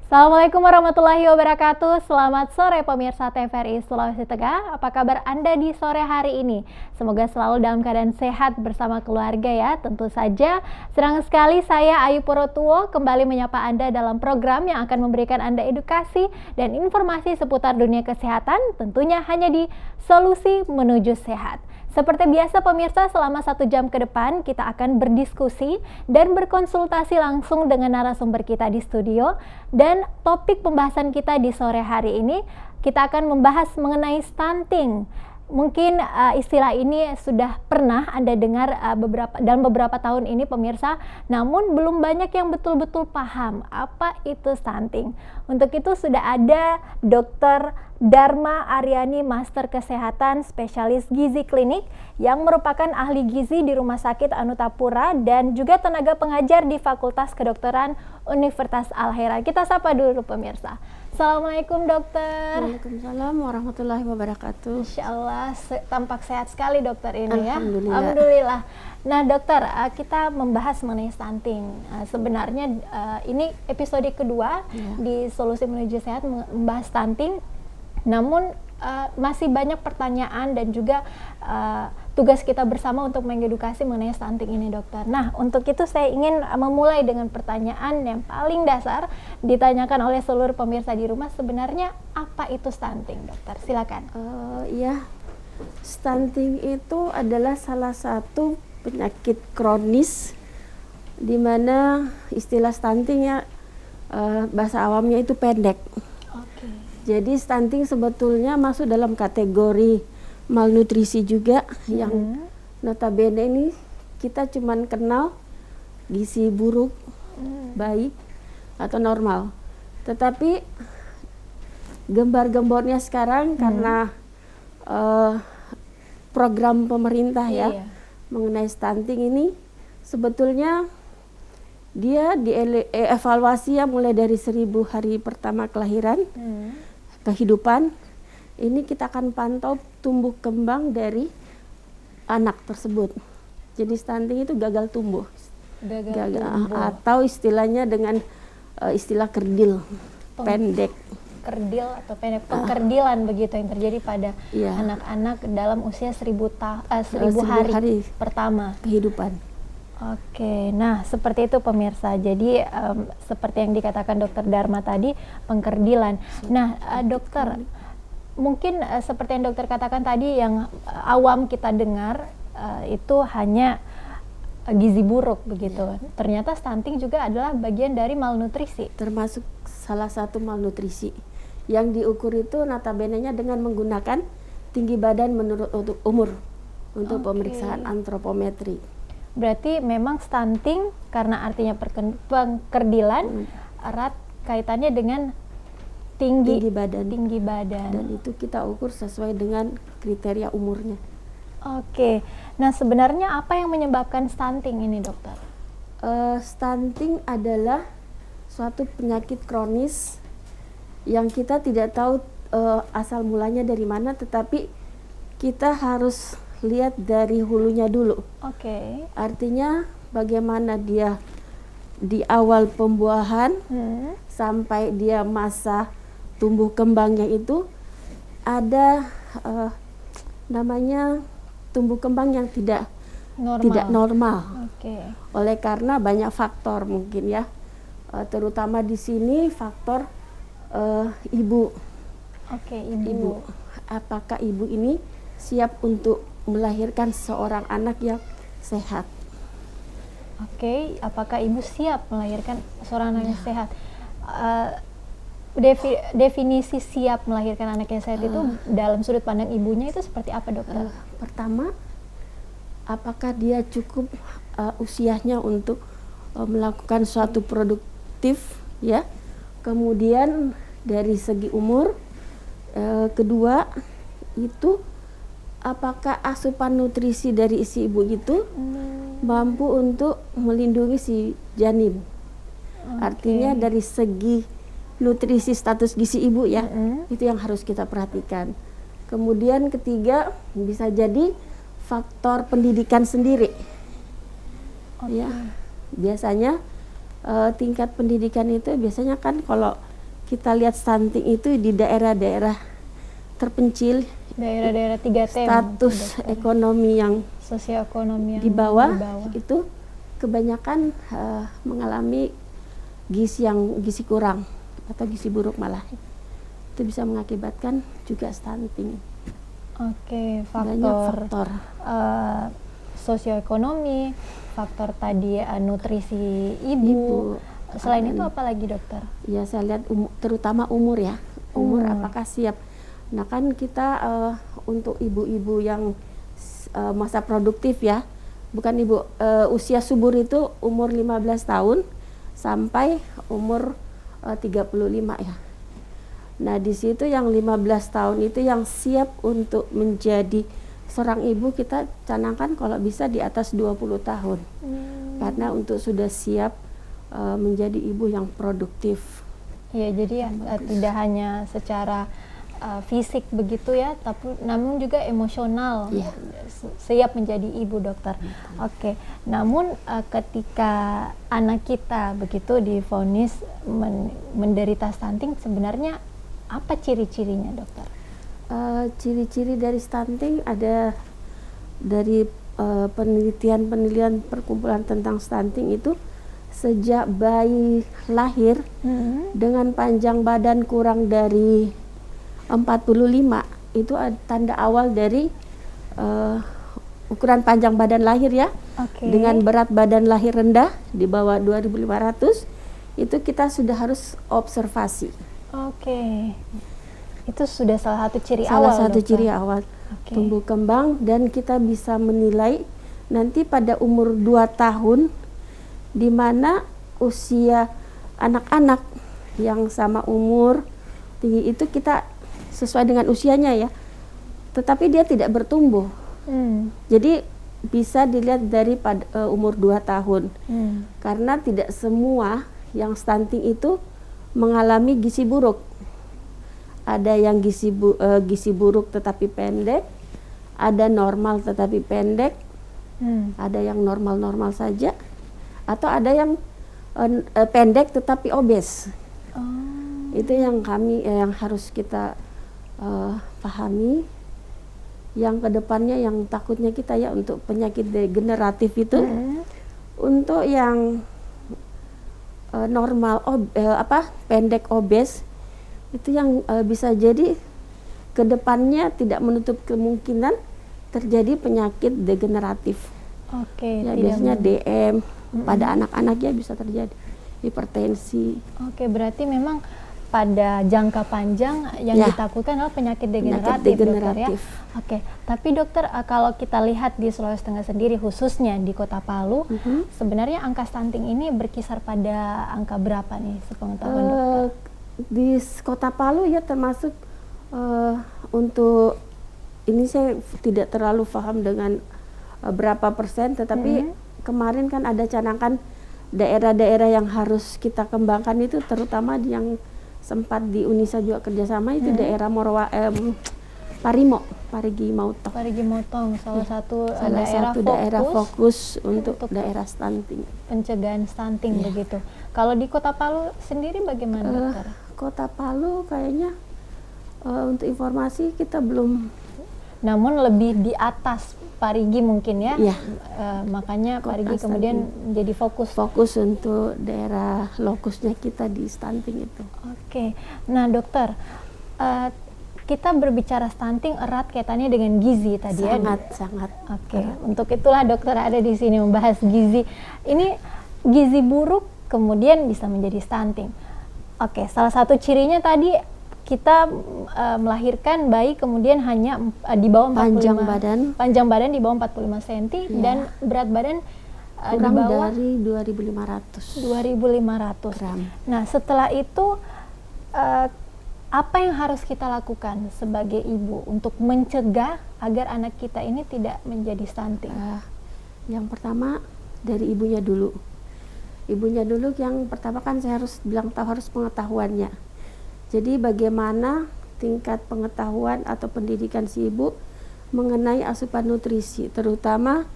Assalamualaikum warahmatullahi wabarakatuh. Selamat sore pemirsa TVRI Sulawesi Tengah. Apa kabar Anda di sore hari ini? Semoga selalu dalam keadaan sehat bersama keluarga ya. Tentu saja senang sekali saya Ayu Porotuo kembali menyapa Anda dalam program yang akan memberikan Anda edukasi dan informasi seputar dunia kesehatan, tentunya hanya di Solusi Menuju Sehat. Seperti biasa pemirsa, selama 1 jam ke depan kita akan berdiskusi dan berkonsultasi langsung dengan narasumber kita di studio. Dan topik pembahasan kita di sore hari ini, kita akan membahas mengenai stunting. Mungkin istilah ini sudah pernah Anda dengar dalam beberapa tahun ini pemirsa, namun belum banyak yang betul-betul paham apa itu stunting. Untuk itu sudah ada Dr. Dharma Aryani, Master Kesehatan, Spesialis Gizi Klinik yang merupakan ahli gizi di Rumah Sakit Anutapura dan juga tenaga pengajar di Fakultas Kedokteran Universitas Al-Hera. Kita sapa dulu pemirsa. Assalamualaikum dokter. Waalaikumsalam warahmatullahi wabarakatuh. Insya Allah tampak sehat sekali dokter ini ya. Alhamdulillah. Alhamdulillah. Nah dokter, kita membahas mengenai stunting. Sebenarnya ini episode kedua di Solusi Menuju Sehat membahas stunting. Namun masih banyak pertanyaan dan juga tugas kita bersama untuk mengedukasi mengenai stunting ini dokter. Nah untuk itu saya ingin memulai dengan pertanyaan yang paling dasar ditanyakan oleh seluruh pemirsa di rumah. Sebenarnya apa itu stunting dokter? Silakan. Ya, stunting itu adalah salah satu penyakit kronis di mana istilah stunting ya bahasa awamnya itu pendek. Jadi stunting sebetulnya masuk dalam kategori malnutrisi juga yang notabene ini kita cuman kenal gizi buruk, baik atau normal. Tetapi gembar-gembornya sekarang karena program pemerintah ya mengenai stunting ini sebetulnya dia dievaluasi ya mulai dari 1000 hari pertama kelahiran. Kehidupan ini kita akan pantau tumbuh kembang dari anak tersebut. Jadi stunting itu gagal tumbuh, atau istilahnya dengan istilah kerdil, pendek. Kerdil atau pendek, pengkerdilan begitu yang terjadi pada anak-anak dalam usia 1000 hari pertama kehidupan. Oke, nah seperti itu pemirsa. Jadi seperti yang dikatakan Dokter Dharma tadi, pengkerdilan. Nah dokter, mungkin seperti yang dokter katakan tadi yang awam kita dengar itu hanya gizi buruk begitu. Ternyata stunting juga adalah bagian dari malnutrisi. Termasuk salah satu malnutrisi. Yang diukur itu notabene-nya dengan menggunakan tinggi badan menurut umur untuk pemeriksaan antropometri. Berarti memang stunting karena artinya pengkerdilan erat kaitannya dengan tinggi badan. Dan itu kita ukur sesuai dengan kriteria umurnya. Oke. Nah sebenarnya apa yang menyebabkan stunting ini dokter? Stunting adalah suatu penyakit kronis yang kita tidak tahu asal mulanya dari mana, tetapi kita harus lihat dari hulunya dulu. Artinya bagaimana dia di awal pembuahan sampai dia masa tumbuh kembangnya itu ada namanya tumbuh kembang yang tidak normal. Oleh karena banyak faktor mungkin ya, terutama di sini faktor ibu. Ibu. Apakah ibu ini siap untuk melahirkan seorang anak yang sehat? Apakah ibu siap melahirkan seorang anak yang sehat? Definisi siap melahirkan anak yang sehat itu dalam sudut pandang ibunya itu seperti apa dokter? Pertama, apakah dia cukup usianya untuk melakukan suatu produktif ya? Kemudian dari segi umur, kedua itu apakah asupan nutrisi dari si ibu itu mampu untuk melindungi si janin. Artinya dari segi nutrisi status gizi ibu ya, itu yang harus kita perhatikan. Kemudian ketiga bisa jadi faktor pendidikan sendiri. Ya, biasanya tingkat pendidikan itu biasanya kan kalau kita lihat stunting itu di daerah-daerah terpencil, daerah-daerah 3T, status ekonomi yang sosioekonomi yang di bawah itu kebanyakan mengalami gizi kurang atau gizi buruk malah. Itu bisa mengakibatkan juga stunting. Oke, banyak faktor sosioekonomi, faktor tadi nutrisi ibu. Selain itu apa lagi dokter? Ya saya lihat terutama umur ya, umur apakah siap. Nah kan kita untuk ibu-ibu yang masa produktif ya, bukan ibu usia subur itu umur 15 tahun sampai umur 35 ya. Nah di situ yang 15 tahun itu yang siap untuk menjadi seorang ibu, kita canangkan kalau bisa di atas 20 tahun. Karena untuk sudah siap menjadi ibu yang produktif. Ya, jadi tidak hanya secara fisik begitu ya, tapi namun juga emosional siap menjadi ibu dokter. Oke, namun ketika anak kita begitu divonis menderita stunting, sebenarnya apa ciri-cirinya dokter? Ciri-ciri dari stunting ada dari penelitian perkumpulan tentang stunting itu sejak bayi lahir dengan panjang badan kurang dari 45 itu tanda awal dari ukuran panjang badan lahir ya. Dengan berat badan lahir rendah di bawah 2.500 itu kita sudah harus observasi. Itu sudah salah satu ciri awal. Salah satu ciri awal tumbuh kembang, dan kita bisa menilai nanti pada umur 2 tahun di mana usia anak-anak yang sama umur tinggi itu kita sesuai dengan usianya ya, tetapi dia tidak bertumbuh. Jadi bisa dilihat dari umur 2 tahun. Karena tidak semua yang stunting itu mengalami gizi buruk. Ada yang gizi buruk tetapi pendek, ada normal tetapi pendek, ada yang normal-normal saja, atau ada yang pendek tetapi obes. Itu yang yang harus kita pahami. Yang kedepannya yang takutnya kita ya untuk penyakit degeneratif itu, untuk yang normal pendek obes itu yang bisa jadi kedepannya tidak menutup kemungkinan terjadi penyakit degeneratif. Ya, biasanya DM pada anak-anak ya bisa terjadi hipertensi. Berarti memang pada jangka panjang yang ditakutkan adalah penyakit degeneratif. Dokter ya. Tapi dokter, kalau kita lihat di Sulawesi Tengah sendiri, khususnya di Kota Palu, sebenarnya angka stunting ini berkisar pada angka berapa nih sepengetahuan dokter? Di Kota Palu ya termasuk untuk ini saya tidak terlalu paham dengan berapa persen, tetapi kemarin kan ada canangkan daerah-daerah yang harus kita kembangkan itu, terutama yang sempat di Unisa juga kerjasama itu daerah Parigi Motong, salah satu daerah fokus untuk daerah stunting, pencegahan stunting begitu. Kalau di Kota Palu sendiri bagaimana dokter? Kota Palu kayaknya untuk informasi kita belum. Namun lebih di atas Parigi mungkin ya. Makanya Parigi kemudian menjadi fokus untuk daerah lokusnya kita di stunting itu. Nah dokter, kita berbicara stunting erat kaitannya dengan gizi tadi sangat. Untuk itulah dokter ada di sini membahas gizi. Ini gizi buruk kemudian bisa menjadi stunting. Salah satu cirinya tadi kita melahirkan bayi kemudian hanya di bawah 45 panjang badan di bawah 45 cm dan berat badan kurang di bawah dari 2.500 gram. Nah, setelah itu apa yang harus kita lakukan sebagai ibu untuk mencegah agar anak kita ini tidak menjadi stunting? Yang pertama dari ibunya dulu. Ibunya dulu yang pertama kan saya harus bilang harus pengetahuannya. Jadi bagaimana tingkat pengetahuan atau pendidikan si ibu mengenai asupan nutrisi, terutama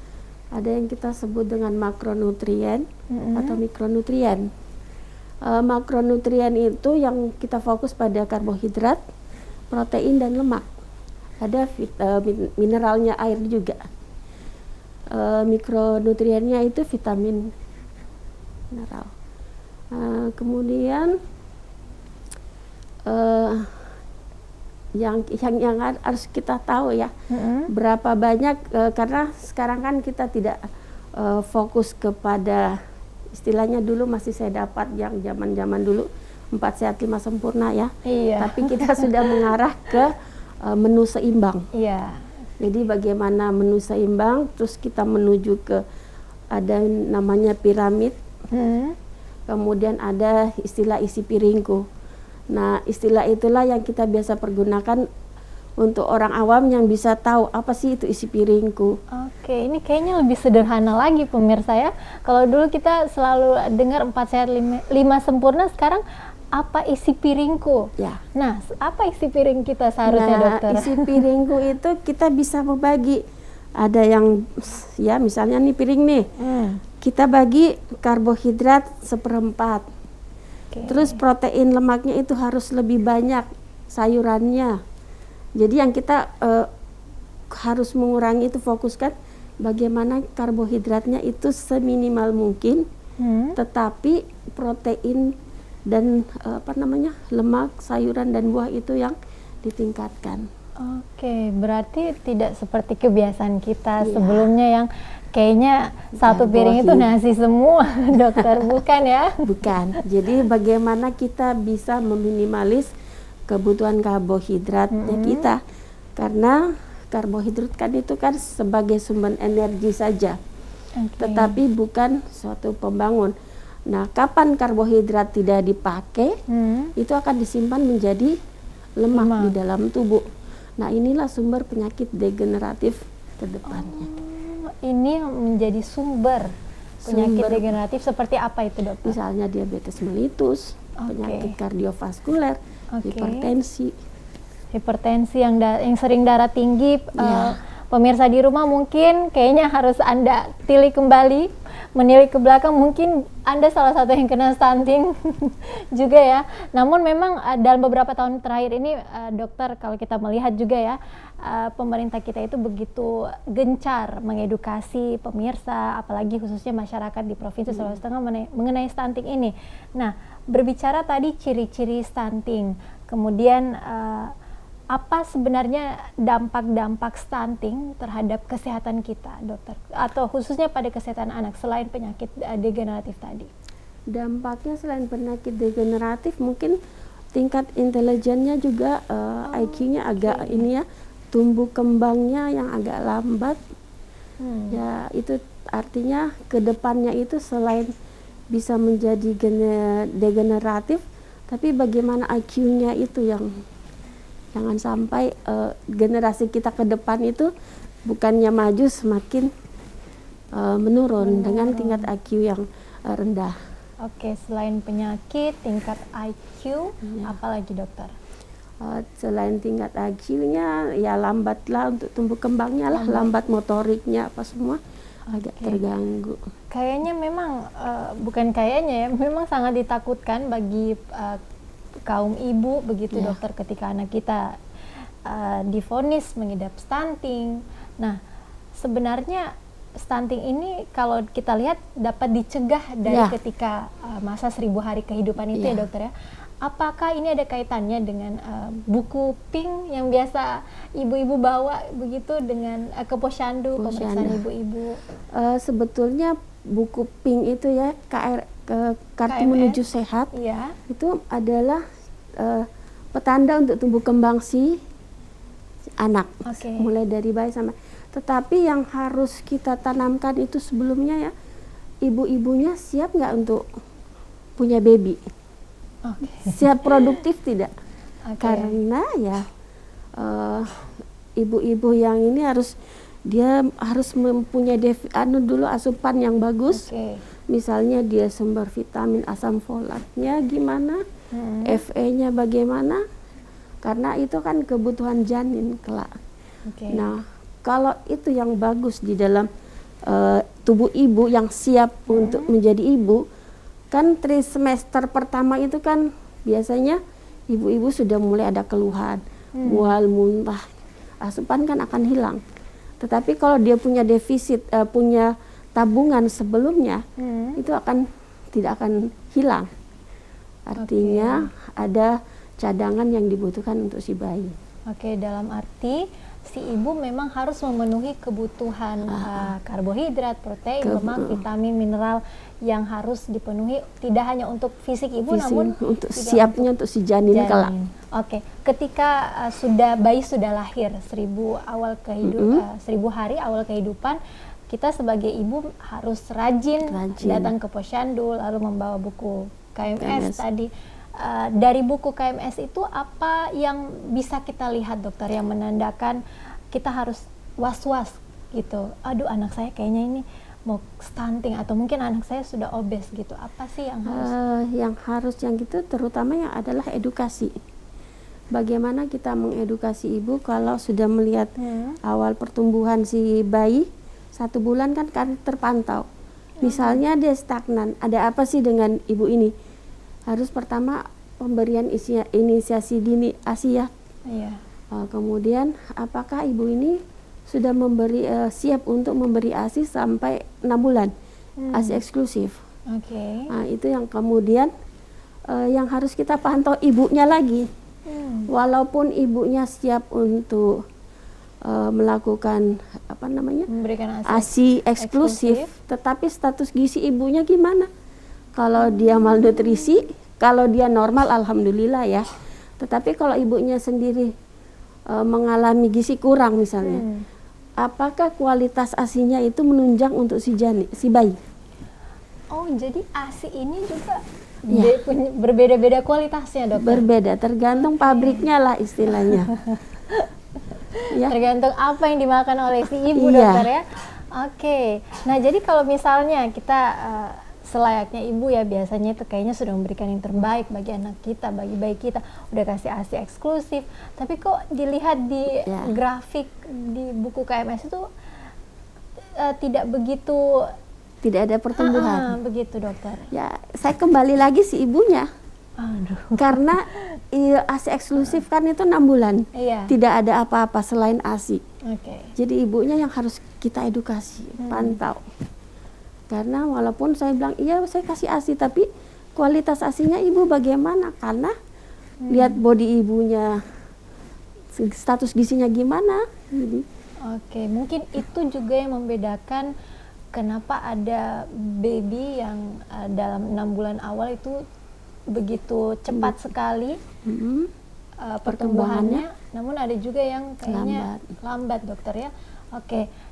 ada yang kita sebut dengan makronutrien atau mikronutrien. Makronutrien itu yang kita fokus pada karbohidrat, protein dan lemak. Ada mineralnya, air juga. Mikronutriennya itu vitamin, mineral. Kemudian yang harus kita tahu ya, berapa banyak, karena sekarang kan kita tidak fokus kepada, istilahnya dulu masih saya dapat yang zaman dulu 4 sehat 5 sempurna ya. Iya. Tapi kita sudah mengarah ke menu seimbang. Iya. Jadi bagaimana menu seimbang, terus kita menuju ke ada namanya piramid. Kemudian ada istilah isi piringku. Nah, istilah itulah yang kita biasa pergunakan untuk orang awam yang bisa tahu apa sih itu isi piringku. Oke, ini kayaknya lebih sederhana lagi pemirsa ya. Kalau dulu kita selalu dengar 4 sehat 5 sempurna, sekarang apa isi piringku? Ya. Nah, apa isi piring kita seharusnya, dokter? Isi piringku itu kita bisa membagi. Ada yang ya misalnya nih piring nih, kita bagi karbohidrat 1/4. Terus protein lemaknya itu harus lebih banyak, sayurannya. Jadi yang kita harus mengurangi itu fokuskan bagaimana karbohidratnya itu seminimal mungkin, tetapi protein dan lemak, sayuran dan buah itu yang ditingkatkan. Oke, berarti tidak seperti kebiasaan kita sebelumnya yang kayaknya satu piring itu nasi semua, dokter, bukan ya? Bukan. Jadi bagaimana kita bisa meminimalis kebutuhan karbohidratnya kita, karena karbohidrat kan itu kan sebagai sumber energi saja, tetapi bukan suatu pembangun. Nah, kapan karbohidrat tidak dipakai, itu akan disimpan menjadi lemak di dalam tubuh. Nah, inilah sumber penyakit degeneratif ke depannya. Ini menjadi sumber penyakit degeneratif seperti apa itu, dokter? Misalnya diabetes mellitus, penyakit kardiovaskuler, hipertensi. Hipertensi yang sering darah tinggi. Pemirsa di rumah mungkin kayaknya harus Anda tilik kembali, menilik ke belakang, mungkin Anda salah satu yang kena stunting juga ya. Namun memang dalam beberapa tahun terakhir ini, dokter, kalau kita melihat juga ya, pemerintah kita itu begitu gencar mengedukasi pemirsa, apalagi khususnya masyarakat di Provinsi Sulawesi Tengah mengenai stunting ini. Nah, berbicara tadi ciri-ciri stunting, kemudian apa sebenarnya dampak-dampak stunting terhadap kesehatan kita, dokter? Atau khususnya pada kesehatan anak selain penyakit degeneratif tadi? Dampaknya selain penyakit degeneratif mungkin tingkat intelijennya juga, IQ-nya agak ini ya, tumbuh kembangnya yang agak lambat. Ya, itu artinya ke depannya itu selain bisa menjadi degeneratif, tapi bagaimana IQ-nya itu yang jangan sampai generasi kita ke depan itu bukannya maju, semakin menurun dengan tingkat IQ yang rendah. Oke, selain penyakit, tingkat IQ, apalagi, dokter? Selain tingkat IQ-nya, ya lambatlah untuk tumbuh kembangnya lah, lambat motoriknya, apa semua agak terganggu. Kayaknya memang, bukan kayaknya ya, memang sangat ditakutkan bagi kaum ibu begitu, dokter, ketika anak kita divonis mengidap stunting. Nah, sebenarnya stunting ini kalau kita lihat dapat dicegah dari ketika masa 1000 hari kehidupan itu ya, dokter ya. Apakah ini ada kaitannya dengan buku pink yang biasa ibu-ibu bawa begitu dengan ke posyandu, pemeriksaan ibu-ibu? Sebetulnya buku pink itu ya, kartu menuju sehat, itu adalah petanda untuk tumbuh kembang si anak, mulai dari bayi sampai. Tetapi yang harus kita tanamkan itu sebelumnya ya, ibu-ibunya siap nggak untuk punya baby? Siap produktif tidak? Karena ya ibu-ibu yang ini harus mempunyai dulu asupan yang bagus, misalnya dia sumber vitamin asam folatnya gimana, Fe-nya bagaimana, karena itu kan kebutuhan janin kelak. Nah, kalau itu yang bagus di dalam tubuh ibu yang siap untuk menjadi ibu, kan trimester pertama itu kan biasanya ibu-ibu sudah mulai ada keluhan, mual, muntah, asupan kan akan hilang. Tetapi kalau dia punya defisit, punya tabungan sebelumnya, itu tidak akan hilang. Artinya ada cadangan yang dibutuhkan untuk si bayi. Dalam arti si ibu memang harus memenuhi kebutuhan karbohidrat, protein, lemak, vitamin, mineral yang harus dipenuhi, tidak hanya untuk fisik ibu, namun untuk siapnya untuk si janin kelak. Ketika bayi sudah lahir, 1000 hari awal kehidupan, kita sebagai ibu harus rajin datang ke posyandu, lalu membawa buku KMS tadi. Dari buku KMS itu apa yang bisa kita lihat, dokter, yang menandakan kita harus was-was gitu? Aduh, anak saya kayaknya ini mau stunting, atau mungkin anak saya sudah obes gitu. Apa sih yang harus? Yang gitu terutama yang adalah edukasi. Bagaimana kita mengedukasi ibu kalau sudah melihat awal pertumbuhan si bayi, 1 bulan kan terpantau. Misalnya dia stagnan, ada apa sih dengan ibu ini? Harus pertama pemberian inisiasi dini ASI ya. Kemudian apakah ibu ini sudah siap untuk memberi ASI sampai 6 bulan, ASI eksklusif. Nah, itu yang kemudian yang harus kita pantau ibunya lagi. Walaupun ibunya siap untuk melakukan memberikan ASI eksklusif, tetapi status gizi ibunya gimana? Kalau dia malnutrisi, kalau dia normal alhamdulillah ya. Tetapi kalau ibunya sendiri mengalami gizi kurang misalnya, apakah kualitas ASI-nya itu menunjang untuk si bayi? Jadi ASI ini juga berbeda-beda kualitasnya, dokter? Berbeda, tergantung pabriknya lah istilahnya. Tergantung apa yang dimakan oleh si ibu, dokter ya. Nah, jadi kalau misalnya kita selayaknya ibu ya, biasanya itu kayaknya sudah memberikan yang terbaik bagi anak kita, bagi bayi kita, udah kasih ASI eksklusif, tapi kok dilihat di grafik di buku KMS itu tidak ada pertumbuhan. Begitu, dokter. Ya, saya kembali lagi si ibunya. Karena ASI eksklusif kan itu 6 bulan, tidak ada apa-apa selain ASI. Jadi ibunya yang harus kita edukasi, pantau. Karena walaupun saya bilang iya saya kasih ASI, tapi kualitas ASInya ibu bagaimana? Karena lihat body ibunya, status gizinya gimana. Jadi mungkin itu juga yang membedakan kenapa ada baby yang dalam 6 bulan awal itu begitu cepat sekali pertumbuhannya, namun ada juga yang kayaknya lambat, dokter ya.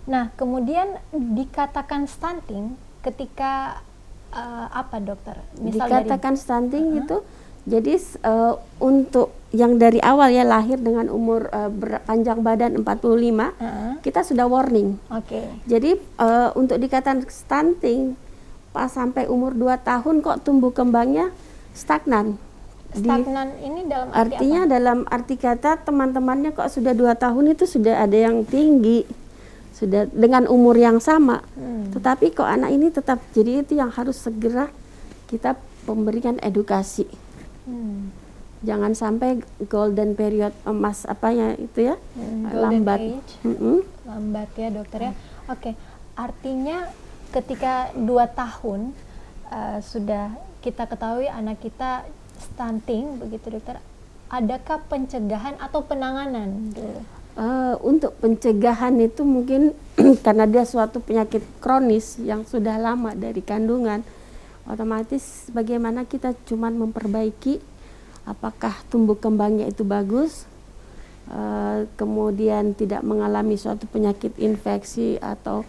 Nah, kemudian dikatakan stunting ketika apa, dokter? Dikatakan stunting itu jadi untuk yang dari awal ya lahir dengan umur panjang badan 45, kita sudah warning. Jadi untuk dikatakan stunting pas sampai umur 2 tahun kok tumbuh kembangnya stagnan. Stagnan ini dalam arti artinya apa? Dalam arti kata teman-temannya kok sudah 2 tahun itu sudah ada yang tinggi, sudah dengan umur yang sama, tetapi kok anak ini tetap. Jadi itu yang harus segera kita memberikan edukasi. Jangan sampai golden period emas itu ya, lambat. Lambat ya, dokter ya. Artinya ketika 2 tahun sudah kita ketahui anak kita stunting, begitu, dokter, adakah pencegahan atau penanganan dulu? Untuk pencegahan itu mungkin karena dia suatu penyakit kronis yang sudah lama dari kandungan, otomatis bagaimana kita cuman memperbaiki apakah tumbuh kembangnya itu bagus, kemudian tidak mengalami suatu penyakit infeksi atau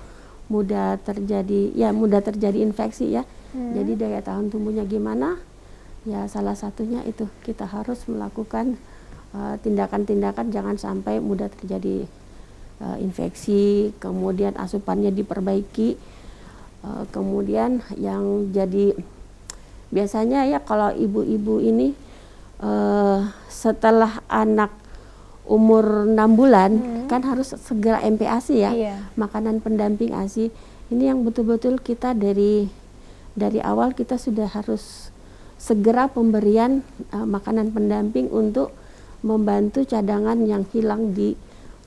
mudah terjadi infeksi ya. Jadi daya tahan tumbuhnya gimana? Ya salah satunya itu kita harus melakukan tindakan-tindakan jangan sampai mudah terjadi infeksi, kemudian asupannya diperbaiki. Kemudian yang jadi biasanya ya kalau ibu-ibu ini setelah anak umur 6 bulan kan harus segera MPASI ya, makanan pendamping ASI. Ini yang betul-betul kita dari awal kita sudah harus segera pemberian makanan pendamping untuk membantu cadangan yang hilang di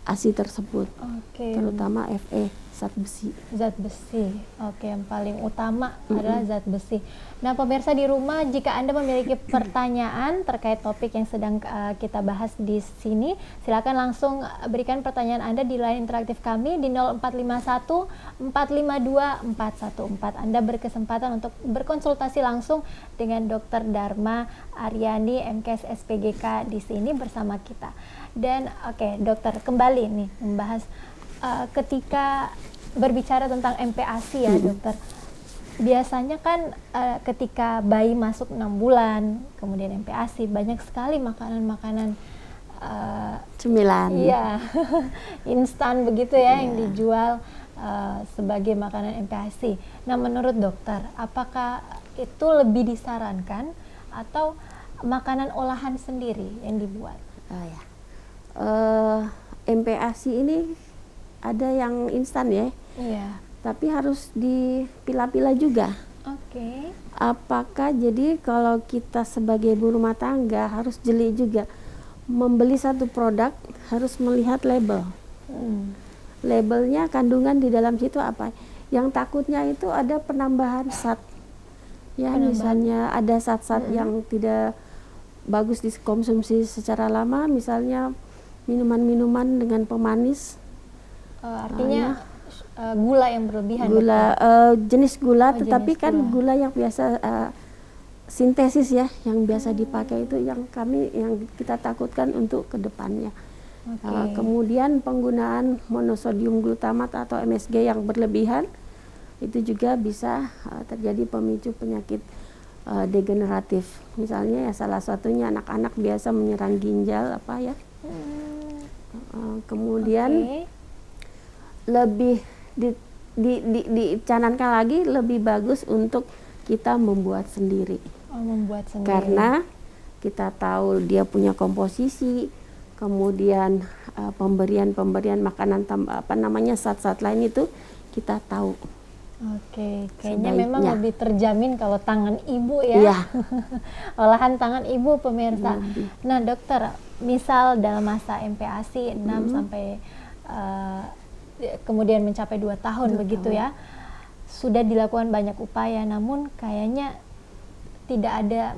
ASI tersebut, terutama FE, zat besi. Zat besi, yang paling utama adalah zat besi. Nah pemirsa di rumah, jika Anda memiliki pertanyaan terkait topik yang sedang kita bahas di sini, silakan langsung berikan pertanyaan Anda di line interaktif kami di 0451 452 414. Anda berkesempatan untuk berkonsultasi langsung dengan Dr. Dharma Aryani, MKes SPGK di sini bersama kita. Dan dokter, kembali nih membahas ketika berbicara tentang MPASI ya dokter, biasanya kan ketika bayi masuk 6 bulan kemudian MPASI, banyak sekali makanan-makanan cemilan, iya instan begitu ya, yang dijual sebagai makanan MPASI. Nah menurut dokter, apakah itu lebih disarankan atau makanan olahan sendiri yang dibuat? MPASI ini ada yang instan ya, tapi harus dipilah-pilah juga. Apakah jadi kalau kita sebagai ibu rumah tangga harus jeli juga, membeli satu produk harus melihat label. Labelnya, kandungan di dalam situ apa? Yang takutnya itu ada penambahan zat, ya misalnya ada zat-zat yang tidak bagus dikonsumsi secara lama, misalnya minuman-minuman dengan pemanis, artinya gula yang berlebihan, jenis gula, tetapi kan gula yang biasa sintesis ya, yang biasa dipakai itu yang kita takutkan untuk kedepannya. Kemudian penggunaan monosodium glutamat atau MSG yang berlebihan itu juga bisa terjadi pemicu penyakit degeneratif. Misalnya ya salah satunya anak-anak biasa menyerang ginjal kemudian lebih dicanangkan lagi, lebih bagus untuk kita membuat sendiri. Karena kita tahu dia punya komposisi, kemudian pemberian makanan zat-zat lain itu kita tahu. Kayaknya memang lebih terjamin kalau tangan ibu ya. Olahan tangan ibu pemirsa. Nah dokter, misal dalam masa MPASI 6 sampai kemudian mencapai 2 tahun begitu ya, sudah dilakukan banyak upaya, namun kayaknya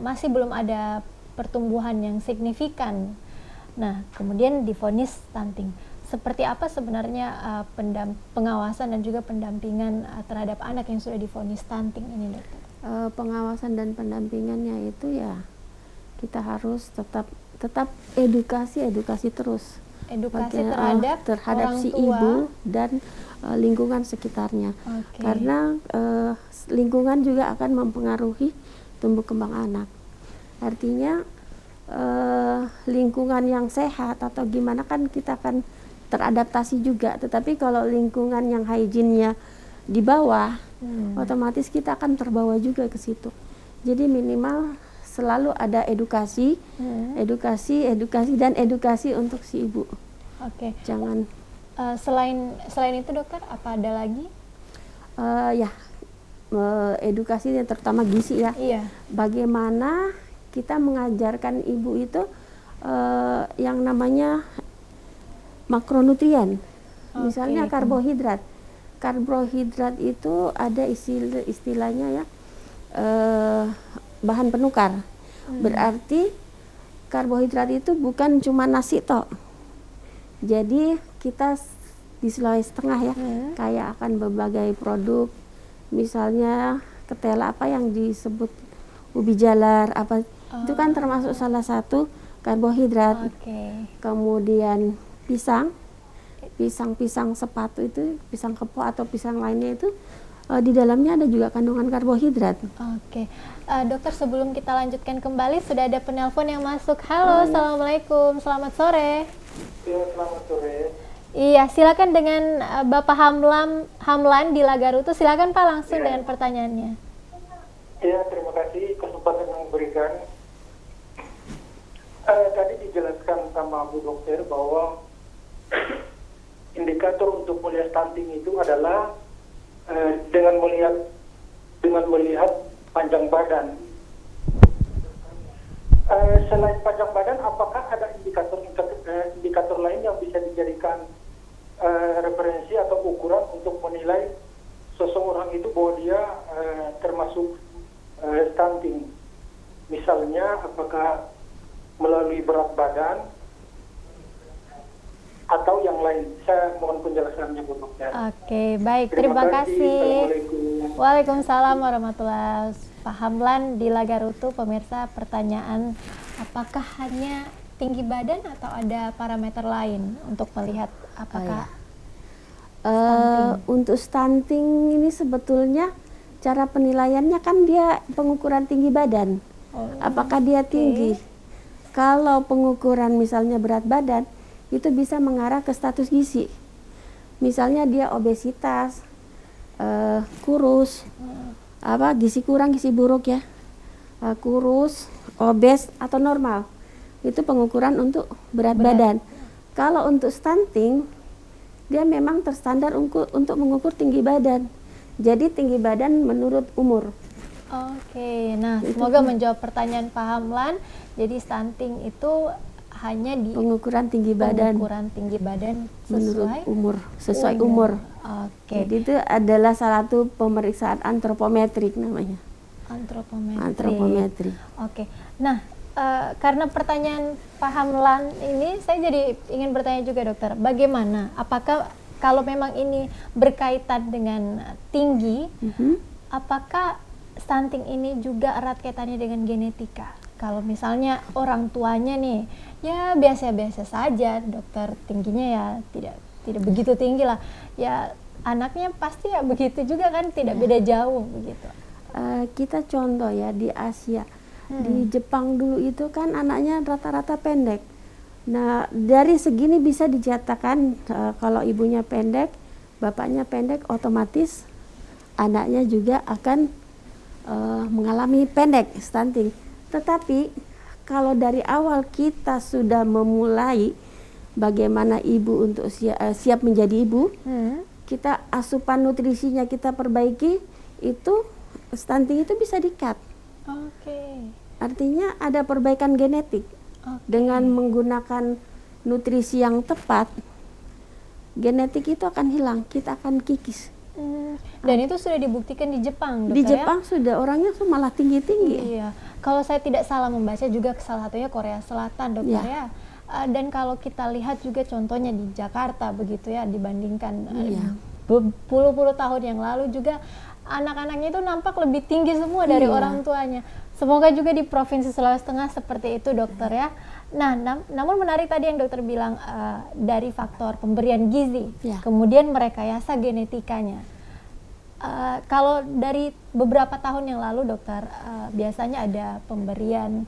masih belum ada pertumbuhan yang signifikan. Nah kemudian divonis stunting. Seperti apa sebenarnya pengawasan dan juga pendampingan terhadap anak yang sudah divonis stunting ini dokter? Pengawasan dan pendampingannya itu ya kita harus tetap edukasi terus. Edukasi terhadap si ibu dan lingkungan sekitarnya. Karena lingkungan juga akan mempengaruhi tumbuh kembang anak. Artinya lingkungan yang sehat atau gimana kan kita akan teradaptasi juga, tetapi kalau lingkungan yang hygiene-nya di bawah, otomatis kita akan terbawa juga ke situ. Jadi minimal selalu ada edukasi dan edukasi untuk si ibu. Jangan selain itu dokter, apa ada lagi? Edukasi yang terutama gizi ya. Bagaimana kita mengajarkan ibu itu yang namanya makronutrien, misalnya karbohidrat. Karbohidrat itu ada istilahnya ya, bahan penukar. Berarti karbohidrat itu bukan cuma nasi tok. Jadi kita di Sulawesi Tengah ya, kayak akan berbagai produk, misalnya ketela yang disebut ubi jalar itu kan termasuk salah satu karbohidrat. Kemudian pisang sepatu itu, pisang kepo atau pisang lainnya itu di dalamnya ada juga kandungan karbohidrat. Dokter, sebelum kita lanjutkan kembali, sudah ada penelpon yang masuk. Halo, assalamualaikum, selamat sore. Ya, selamat sore. Iya, silakan dengan Bapak Hamlan di Lagarutu. Silakan Pak langsung dengan pertanyaannya. Ya, terima kasih kesempatan yang diberikan. Tadi dijelaskan sama Bu Dokter bahwa indikator untuk melihat stunting itu adalah dengan melihat panjang badan. Selain panjang badan, apakah ada indikator lain yang bisa dijadikan referensi atau ukuran untuk menilai seseorang itu bahwa dia termasuk stunting? Misalnya, apakah melalui berat badan atau yang lain? Saya mohon penjelasannya, Bu Dokter. Oke, baik. Terima kasih. Waalaikumsalam warahmatullahi wabarakatuh. Pak Hamlan di Lagarutu, pemirsa, pertanyaan apakah hanya tinggi badan atau ada parameter lain untuk melihat apakah stunting? Untuk stunting ini sebetulnya cara penilaiannya kan dia pengukuran tinggi badan. Apakah dia tinggi? Kalau pengukuran misalnya berat badan, itu bisa mengarah ke status gizi. Misalnya dia obesitas, kurus, gizi kurang, gizi buruk ya, kurus, obes atau normal. Itu pengukuran untuk berat badan. Kalau untuk stunting, dia memang terstandar untuk mengukur tinggi badan. Jadi tinggi badan menurut umur. Oke, nah semoga menjawab pertanyaan Pak Hamlan. Jadi stunting itu hanya di pengukuran tinggi badan sesuai umur. Oke. Jadi itu adalah salah satu pemeriksaan antropometrik namanya. Antropometri. Oke. Nah, karena pertanyaan Pak Hamlan ini, saya jadi ingin bertanya juga, dokter. Bagaimana? Apakah kalau memang ini berkaitan dengan tinggi, apakah stunting ini juga erat kaitannya dengan genetika? Kalau misalnya orang tuanya nih, ya biasa-biasa saja, dokter, tingginya ya tidak begitu tinggi lah, ya anaknya pasti ya begitu juga kan, tidak beda jauh begitu. Kita contoh ya di Asia, di Jepang dulu itu kan anaknya rata-rata pendek. Nah dari segini bisa dijatakan kalau ibunya pendek, bapaknya pendek, otomatis anaknya juga akan mengalami pendek, stunting. Tetapi kalau dari awal kita sudah memulai bagaimana ibu untuk siap menjadi ibu, kita asupan nutrisinya kita perbaiki, itu stunting itu bisa di-cut. Artinya ada perbaikan genetik. Dengan menggunakan nutrisi yang tepat, genetik itu akan hilang, kita akan kikis. Dan itu sudah dibuktikan di Jepang, dokter, di Jepang ya? Sudah orangnya malah tinggi-tinggi. Iya. Kalau saya tidak salah membaca juga salah satunya Korea Selatan, dokter ya. Dan kalau kita lihat juga contohnya di Jakarta begitu ya, dibandingkan puluh-puluh tahun yang lalu juga anak-anaknya itu nampak lebih tinggi semua dari orang tuanya. Semoga juga di Provinsi Sulawesi Tengah seperti itu, dokter ya. Nah, namun menarik tadi yang dokter bilang dari faktor pemberian gizi, kemudian merekayasa genetikanya. Kalau dari beberapa tahun yang lalu, dokter, biasanya ada pemberian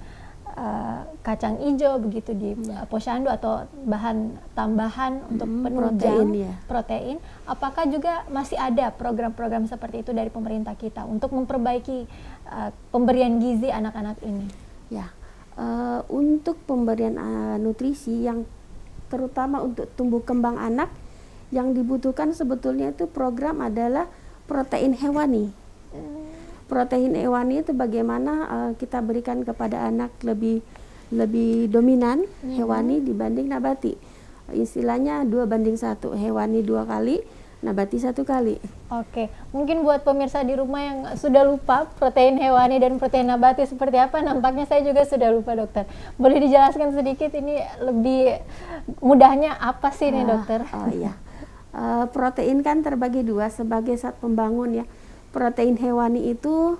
kacang hijau begitu di posyandu atau bahan tambahan untuk penunjang protein. Apakah juga masih ada program-program seperti itu dari pemerintah kita untuk memperbaiki pemberian gizi anak-anak ini? Ya, untuk pemberian nutrisi yang terutama untuk tumbuh kembang anak, yang dibutuhkan sebetulnya itu program adalah protein hewani. Protein hewani itu bagaimana kita berikan kepada anak lebih dominan hewani dibanding nabati. Istilahnya 2:1, hewani 2 kali, nabati 1 kali. Oke, mungkin buat pemirsa di rumah yang sudah lupa protein hewani dan protein nabati seperti apa, nampaknya saya juga sudah lupa, dokter. Boleh dijelaskan sedikit ini lebih mudahnya apa sih ini, dokter? Protein kan terbagi 2 sebagai zat pembangun ya. Protein hewani itu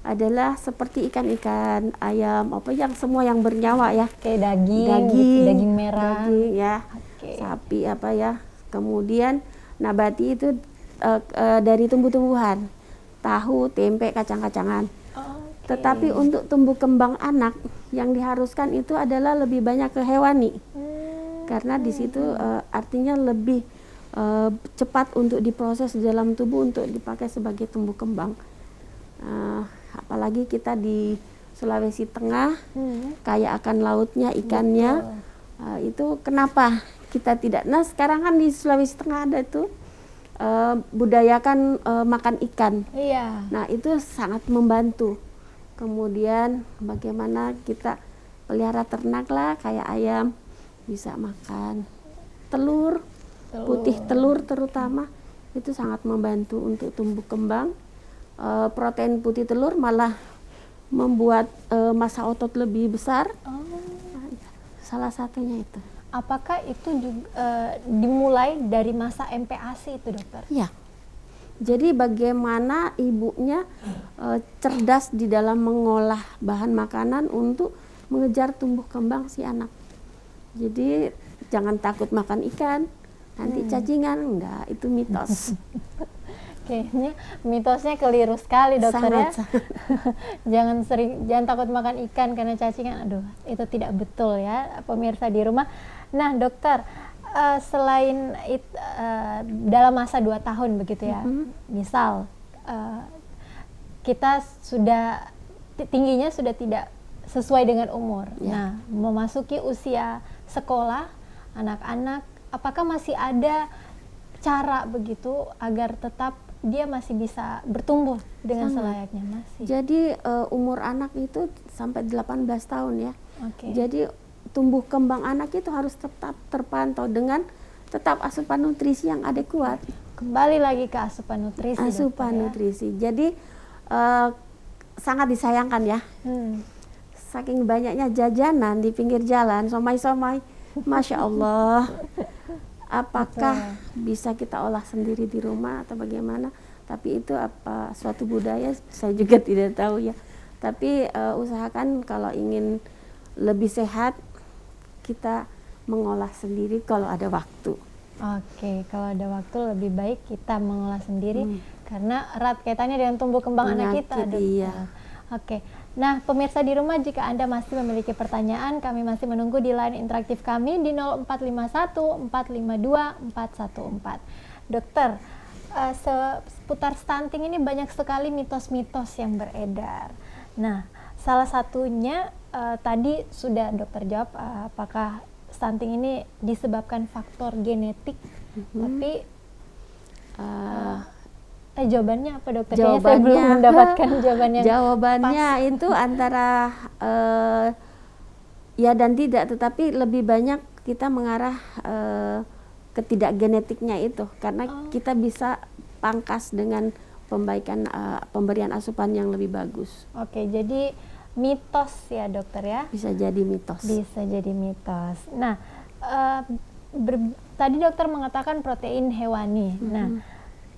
adalah seperti ikan-ikan, ayam, semua yang bernyawa ya. Kayak daging merah, sapi Kemudian nabati itu dari tumbuh-tumbuhan, tahu, tempe, kacang-kacangan. Tetapi untuk tumbuh kembang anak yang diharuskan itu adalah lebih banyak ke hewani. Karena di situ artinya lebih cepat untuk diproses di dalam tubuh untuk dipakai sebagai tumbuh kembang. Apalagi kita di Sulawesi Tengah, kaya akan lautnya, ikannya. Itu kenapa kita tidak? Nah sekarang kan di Sulawesi Tengah ada tuh budayakan makan ikan. Iya. Nah itu sangat membantu. Kemudian bagaimana kita pelihara ternak lah, kayak ayam bisa makan telur, putih telur terutama, itu sangat membantu untuk tumbuh kembang. Protein putih telur malah membuat massa otot lebih besar. Salah satunya itu. Apakah itu juga dimulai dari masa MPASI itu, dokter? Ya. Jadi bagaimana ibunya cerdas di dalam mengolah bahan makanan untuk mengejar tumbuh kembang si anak. Jadi jangan takut makan ikan, nanti cacingan, enggak, itu mitos. Kayaknya mitosnya keliru sekali, dokter. Sangat. Jangan takut makan ikan karena cacingan. Aduh, itu tidak betul ya, pemirsa di rumah. Nah, dokter, selain dalam masa 2 tahun begitu ya, misal kita sudah tingginya sudah tidak sesuai dengan umur. Nah, memasuki usia sekolah, anak-anak, apakah masih ada cara begitu agar tetap dia masih bisa bertumbuh dengan selayaknya? Masih. Jadi umur anak itu sampai 18 tahun ya. Okay. Jadi tumbuh kembang anak itu harus tetap terpantau dengan tetap asupan nutrisi yang adekuat. Kembali lagi ke asupan nutrisi. Asupan nutrisi. Jadi sangat disayangkan ya. Saking banyaknya jajanan di pinggir jalan, somai-somai, Masya Allah. Apakah bisa kita olah sendiri di rumah atau bagaimana? Tapi itu apa suatu budaya, saya juga tidak tahu ya. Tapi usahakan kalau ingin lebih sehat, kita mengolah sendiri kalau ada waktu. Oke, kalau ada waktu lebih baik kita mengolah sendiri karena erat kaitannya dengan tumbuh kembang anak kita. Iya. Oke. Nah, pemirsa di rumah, jika Anda masih memiliki pertanyaan, kami masih menunggu di line interaktif kami di 0451 452 414. Dokter, seputar stunting ini banyak sekali mitos-mitos yang beredar. Nah, salah satunya tadi sudah dokter jawab, apakah stunting ini disebabkan faktor genetik, tapi jawabannya apa, dokter? Kayaknya saya belum mendapatkan jawabannya. Jawabannya itu antara ya dan tidak, tetapi lebih banyak kita mengarah ke tidak genetiknya itu, karena kita bisa pangkas dengan pemberian asupan yang lebih bagus. Oke, jadi mitos ya, dokter ya? Bisa jadi mitos. Bisa jadi mitos. Nah, tadi dokter mengatakan protein hewani. Nah,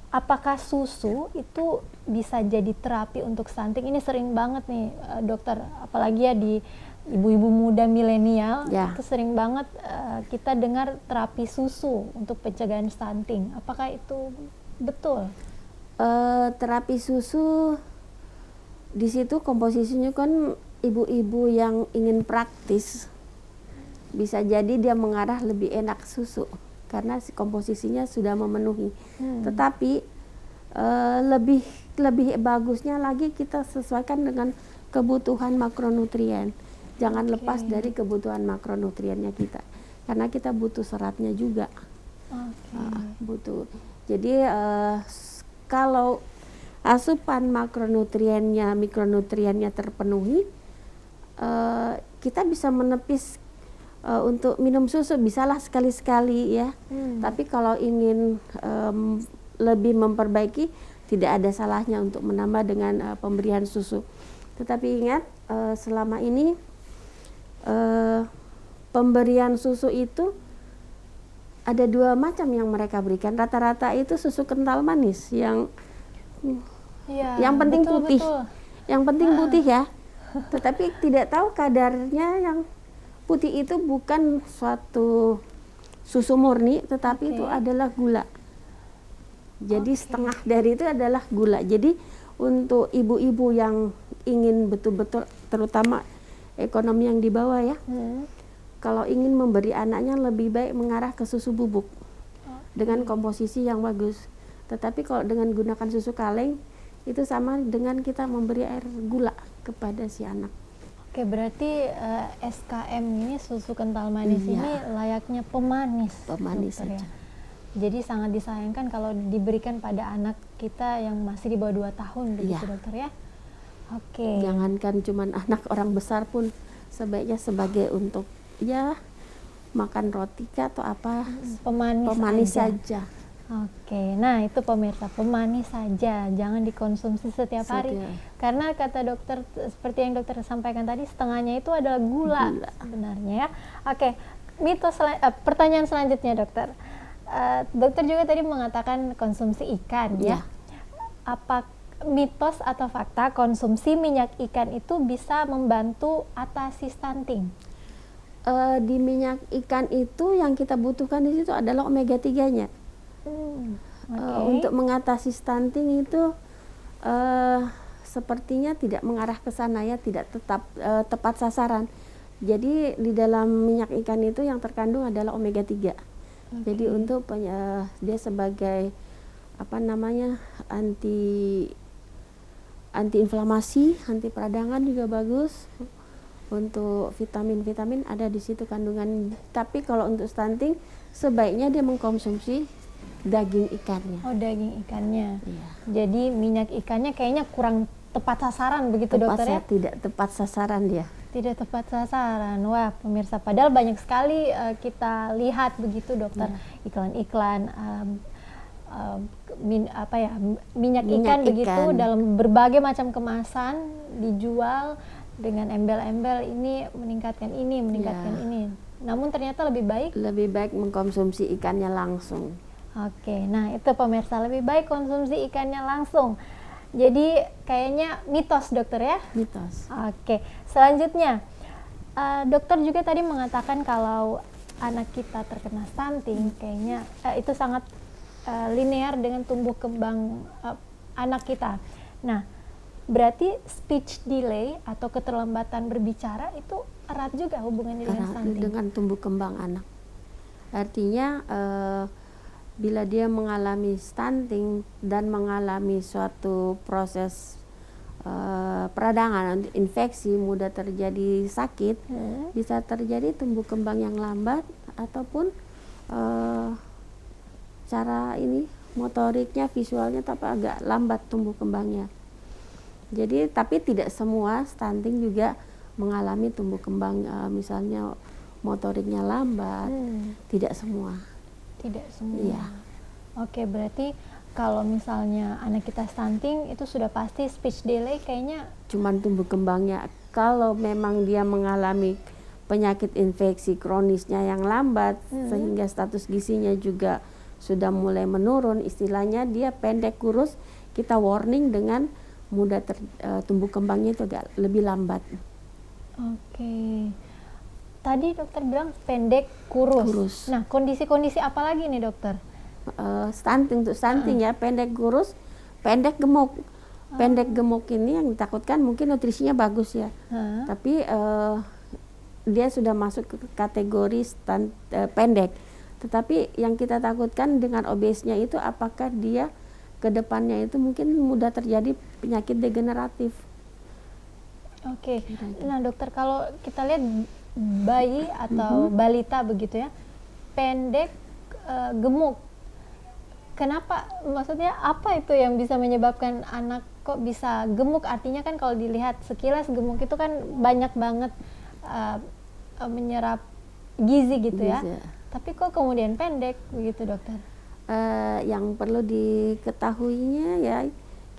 apakah susu itu bisa jadi terapi untuk stunting? Ini sering banget nih, dokter, apalagi ya di ibu-ibu muda milenial, itu sering banget kita dengar terapi susu untuk pencegahan stunting. Apakah itu betul? Terapi susu di situ komposisinya kan ibu-ibu yang ingin praktis, bisa jadi dia mengarah lebih enak susu karena komposisinya sudah memenuhi. Tetapi lebih bagusnya lagi kita sesuaikan dengan kebutuhan makronutrien. Jangan lepas dari kebutuhan makronutriennya kita, karena kita butuh seratnya juga. Butuh. Jadi kalau asupan makronutriennya, mikronutriennya terpenuhi, kita bisa menepis untuk minum susu, bisalah sekali-sekali ya. Tapi kalau ingin lebih memperbaiki, tidak ada salahnya untuk menambah dengan pemberian susu. Tetapi ingat, selama ini pemberian susu itu ada 2 macam yang mereka berikan. Rata-rata itu susu kental manis yang penting putih. Yang penting putih ya. Tetapi tidak tahu kadarnya, yang putih itu bukan suatu susu murni, tetapi itu adalah gula. Jadi setengah dari itu adalah gula. Jadi untuk ibu-ibu yang ingin betul-betul, terutama ekonomi yang di bawah ya, kalau ingin memberi anaknya lebih baik mengarah ke susu bubuk dengan komposisi yang bagus. Tetapi kalau dengan gunakan susu kaleng itu sama dengan kita memberi air gula kepada si anak. Oke, berarti SKM ini susu kental manis ini layaknya pemanis. Pemanis dokter, saja. ya. Jadi sangat disayangkan kalau diberikan pada anak kita yang masih di bawah 2 tahun begitu dokter ya. Oke. Jangankan cuman anak, orang besar pun sebaiknya sebagai untuk ya makan roti atau apa pemanis saja. Oke, nah itu pemirsa, pemanis saja, jangan dikonsumsi setiap hari. Karena kata dokter, seperti yang dokter sampaikan tadi, setengahnya itu adalah gula. Sebenarnya ya. Oke, pertanyaan selanjutnya dokter. Dokter juga tadi mengatakan konsumsi ikan ya. Apa mitos atau fakta konsumsi minyak ikan itu bisa membantu atasi stunting? Di minyak ikan itu yang kita butuhkan di situ adalah omega 3-nya. Untuk mengatasi stunting itu sepertinya tidak mengarah ke sana ya, tidak tepat sasaran. Jadi di dalam minyak ikan itu yang terkandung adalah omega 3. Jadi untuk dia sebagai anti-inflamasi, anti peradangan juga bagus. Untuk vitamin-vitamin ada di situ kandungan. Tapi kalau untuk stunting sebaiknya dia mengkonsumsi daging ikannya. Oh, daging ikannya. Iya. Jadi minyak ikannya kayaknya kurang tepat sasaran begitu dokter ya? Tidak tepat sasaran dia. Tidak tepat sasaran. Wah, pemirsa, padahal banyak sekali kita lihat begitu dokter, iklan-iklan minyak ikan begitu dalam berbagai macam kemasan dijual dengan embel-embel ini meningkatkan ini. Namun ternyata lebih baik mengkonsumsi ikannya langsung. Oke, nah itu pemirsa, lebih baik konsumsi ikannya langsung. Jadi kayaknya mitos dokter ya? Mitos. Oke, selanjutnya dokter juga tadi mengatakan kalau anak kita terkena stunting, kayaknya itu sangat linear dengan tumbuh kembang anak kita. Nah, berarti speech delay atau keterlambatan berbicara itu erat juga hubungannya dengan stunting? Dengan tumbuh kembang anak. Artinya bila dia mengalami stunting dan mengalami suatu proses peradangan, infeksi, mudah terjadi sakit, bisa terjadi tumbuh kembang yang lambat ataupun cara motoriknya, visualnya tapi agak lambat tumbuh kembangnya. Jadi tapi tidak semua stunting juga mengalami tumbuh kembang misalnya motoriknya lambat, tidak semua. Tidak semua. Iya. Oke, berarti kalau misalnya anak kita stunting itu sudah pasti speech delay kayaknya cuman tumbuh kembangnya. Kalau memang dia mengalami penyakit infeksi kronisnya yang lambat sehingga status gizinya juga sudah mulai menurun, istilahnya dia pendek kurus, kita warning dengan mudah tumbuh kembangnya itu agak lebih lambat. Oke. Tadi dokter bilang pendek kurus. Nah, kondisi-kondisi apa lagi nih dokter? Stunting ya, pendek kurus, pendek gemuk. Pendek gemuk ini yang ditakutkan mungkin nutrisinya bagus ya, tapi dia sudah masuk ke kategori pendek. Tetapi yang kita takutkan dengan obesnya itu apakah dia ke depannya itu mungkin mudah terjadi penyakit degeneratif. Oke. Nah dokter, kalau kita lihat bayi atau balita begitu ya, pendek, gemuk, kenapa, maksudnya apa itu yang bisa menyebabkan anak kok bisa gemuk? Artinya kan kalau dilihat sekilas gemuk itu kan banyak banget menyerap gizi gitu ya, tapi kok kemudian pendek begitu dokter? Yang perlu diketahuinya ya,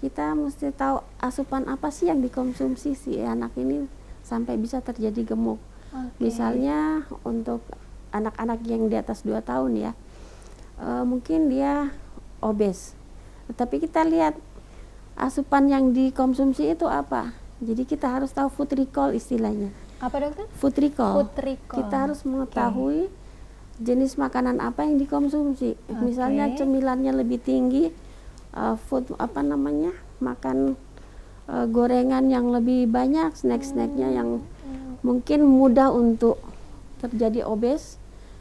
kita mesti tahu asupan apa sih yang dikonsumsi si anak ini sampai bisa terjadi gemuk. Misalnya untuk anak-anak yang di atas 2 tahun ya, mungkin dia obes, tetapi kita lihat asupan yang dikonsumsi itu apa. Jadi kita harus tahu food recall istilahnya. Apa dokter? Food recall. Kita harus mengetahui jenis makanan apa yang dikonsumsi. Misalnya cemilannya lebih tinggi, makan gorengan yang lebih banyak, snack-snacknya yang mungkin mudah untuk terjadi obes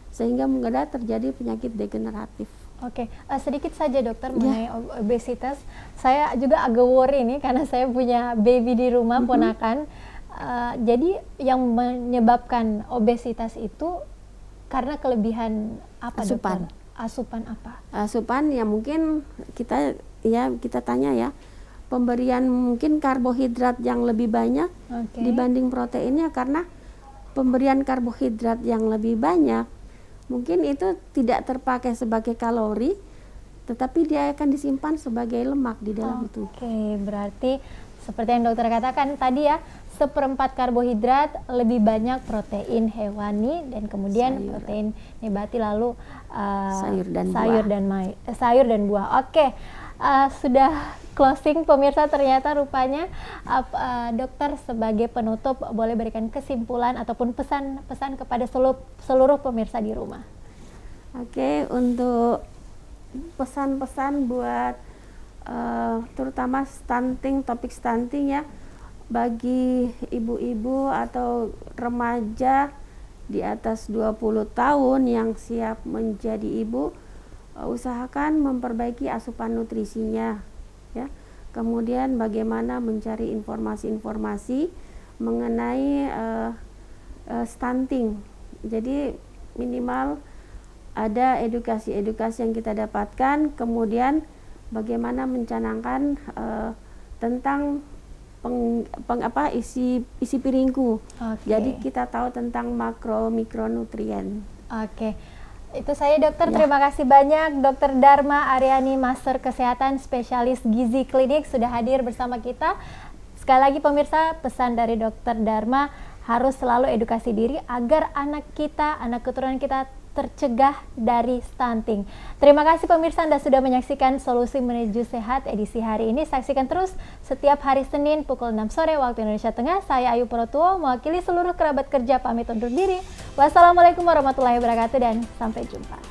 sehingga mudah terjadi penyakit degeneratif. Oke, sedikit saja dokter mengenai obesitas. Saya juga agak worry nih karena saya punya baby di rumah, ponakan. Jadi yang menyebabkan obesitas itu karena kelebihan apa, asupan. Dokter? Asupan apa? Asupan ya mungkin kita tanya ya, pemberian mungkin karbohidrat yang lebih banyak dibanding proteinnya, karena pemberian karbohidrat yang lebih banyak mungkin itu tidak terpakai sebagai kalori, tetapi dia akan disimpan sebagai lemak di dalam tubuh. Oke, berarti seperti yang dokter katakan tadi ya, 1/4 karbohidrat, lebih banyak protein hewani, dan kemudian protein nabati, lalu sayur dan buah. Oke, sudah closing pemirsa, ternyata rupanya dokter sebagai penutup boleh berikan kesimpulan ataupun pesan-pesan kepada seluruh pemirsa di rumah. Oke, untuk pesan-pesan buat terutama stunting, topik stunting ya, bagi ibu-ibu atau remaja di atas 20 tahun yang siap menjadi ibu, usahakan memperbaiki asupan nutrisinya ya. Kemudian bagaimana mencari informasi-informasi mengenai stunting. Jadi minimal ada edukasi-edukasi yang kita dapatkan, kemudian bagaimana mencanangkan tentang isi piringku. Jadi kita tahu tentang makro mikronutrien. Oke. Itu saya dokter, terima kasih banyak Dokter Dharma Aryani, Master Kesehatan Spesialis Gizi Klinik, sudah hadir bersama kita. Sekali lagi pemirsa, pesan dari Dokter Dharma, harus selalu edukasi diri agar anak keturunan kita tercegah dari stunting. Terima kasih pemirsa, Anda sudah menyaksikan Solusi Menuju Sehat edisi hari ini. Saksikan terus setiap hari Senin pukul 6 sore waktu Indonesia Tengah. Saya Ayu Protuo mewakili seluruh kerabat kerja pamit undur diri. Wassalamualaikum warahmatullahi wabarakatuh dan sampai jumpa.